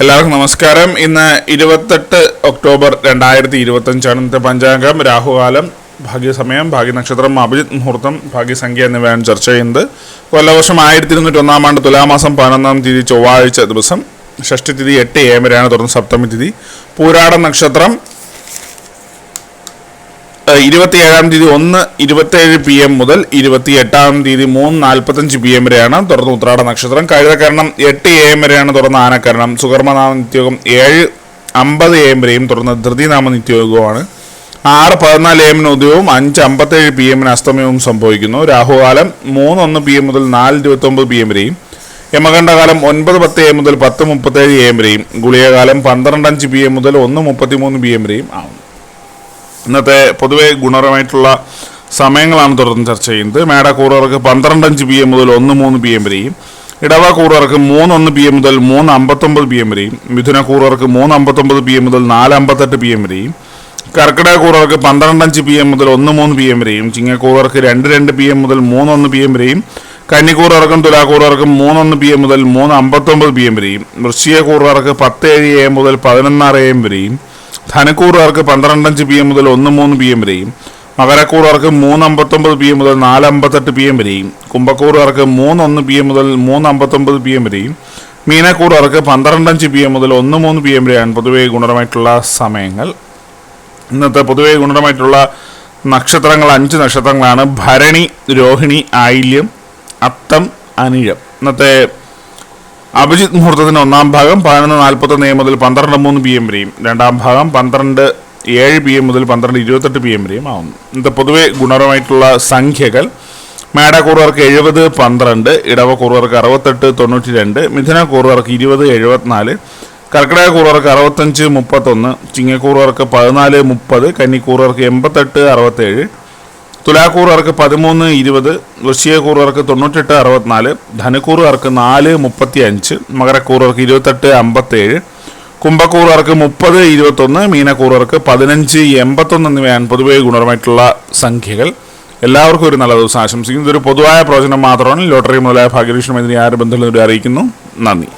എല്ലാവർക്കും നമസ്കാരം. ഇന്ന് 28 ഒക്ടോബർ 2025 ഇന്നത്തെ പഞ്ചാംഗം. രാഹുകാലം, ഭാഗ്യസമയം, ഭാഗ്യനക്ഷത്രം, അഭിജിത് മുഹൂർത്തം, ഭാഗ്യസംഖ്യ എന്നിവയാണ് ചർച്ച ചെയ്യുന്നത്. കൊല്ലവർഷം 1201 ആണ്ട് തുലാമാസം 11-ാം തീയതി ചൊവ്വാഴ്ച ദിവസം. ഷഷ്ടിതിഥി 8 AM വരെയാണ്. തുടർന്ന് സപ്തമി തിഥി. പൂരാടം നക്ഷത്രം 27-ാം തീയതി 1:27 PM മുതൽ 28-ാം തീയതി 3:45 PM വരെയാണ്. തുടർന്ന് ഉത്രാട നക്ഷത്രം. കഴുതക്കരണം 8 AM വരെയാണ്. തുടർന്ന് ആനക്കരണം. സുകർമ്മനാമ നിത്യയോഗം 7:50 AM വരെയും. തുടർന്ന് ധൃതിനാമ നിത്യയോഗമാണ്. 6:14 AM ഉദയവും 5:57 PM അസ്തമയവും സംഭവിക്കുന്നു. രാഹുകാലം 3:01 PM മുതൽ 4:29 PM വരെയും. യമകണ്ഠകാലം 9:10 AM മുതൽ 10:37 AM വരെയും. ഗുളികകാലം 12:05 PM മുതൽ 1:33 PM വരെയും ആവുന്നു. ഇന്നത്തെ പൊതുവെ ഗുണപരമായിട്ടുള്ള സമയങ്ങളാണ് തുടർന്ന് ചർച്ച ചെയ്യുന്നത്. മേടക്കൂറുകാർക്ക് 12:05 PM മുതൽ 1:03 PM വരെയും. ഇടവക്കൂറുകാർക്ക് 3:01 PM മുതൽ 3:59 PM വരെയും. മിഥുനക്കൂറുകാർക്ക് 3:59 PM മുതൽ 4:58 PM വരെയും. കർക്കിടകക്കൂറുകാർക്ക് 12:05 PM മുതൽ 1:03 PM വരെയും. ചിങ്ങക്കൂറുകാർക്ക് 2:02 PM മുതൽ 3:01 PM വരെയും. കന്നിക്കൂറുകാർക്കും തുലാക്കൂറുകാർക്കും 3:01 PM മുതൽ 3:59 PM വരെയും. വൃശ്ചികക്കൂറുകാർക്ക് 10:07 AM മുതൽ 11:06 AM വരെയും. ധനക്കൂറുകാർക്ക് 12:05 PM മുതൽ 1:03 PM വരെയും. മകരക്കൂറുകാർക്ക് 3:59 PM മുതൽ 4:58 PM വരെയും. കുംഭക്കൂറുകാർക്ക് 3:01 PM മുതൽ 3:59 PM വരെയും. മീനക്കൂറുകാർക്ക് 12:05 PM മുതൽ 1:03 PM വരെയാണ് പൊതുവെ ഗുണപരമായിട്ടുള്ള സമയങ്ങൾ. ഇന്നത്തെ പൊതുവെ ഗുണപരമായിട്ടുള്ള നക്ഷത്രങ്ങൾ 5 നക്ഷത്രങ്ങളാണ്: ഭരണി, രോഹിണി, ആയില്യം, അത്തം, അനിഴം. ഇന്നത്തെ അഭിജിത് മുഹൂർത്തത്തിന് 1-ാം ഭാഗം 11:41 AM മുതൽ 12:03 PM വരെയും. 2-ാം ഭാഗം 12:07 PM മുതൽ 12:28 PM വരെയും ആവുന്നു. ഇന്നത്തെ പൊതുവെ ഗുണപരമായിട്ടുള്ള സംഖ്യകൾ: മേടക്കൂറുകാർക്ക് 70-12, ഇടവക്കൂറുകാർക്ക് 68-92, മിഥുനക്കൂറുകാർക്ക് 20-74, കർക്കിടകക്കൂറുകാർക്ക് 65-31, ചിങ്ങക്കൂറുകാർക്ക് 14-30, കന്നിക്കൂറുകാർക്ക് 88-67, തുലാക്കൂറുകാർക്ക് 13-20, വൃശ്ചികക്കൂറുകാർക്ക് 98-64, ധനുക്കൂറുകാർക്ക് 4-35, മകരക്കൂറുകാർക്ക് 28-57, കുംഭക്കൂറുകാർക്ക് 30-21, മീനക്കൂറുകാർക്ക് 15-81 എന്നിവയാണ് പൊതുവെ ഗുണപരമായിട്ടുള്ള സംഖ്യകൾ. എല്ലാവർക്കും ഒരു നല്ല ദിവസം ആശംസിക്കുന്നു. ഇതൊരു പൊതുവായ പ്രവചനം മാത്രമാണ്. ലോട്ടറി മുതലായ ഭാഗ്യലക്ഷ്മി ഇതിനെ ആര് ബന്ധുക്കളെ അറിയിക്കുന്നു. നന്ദി.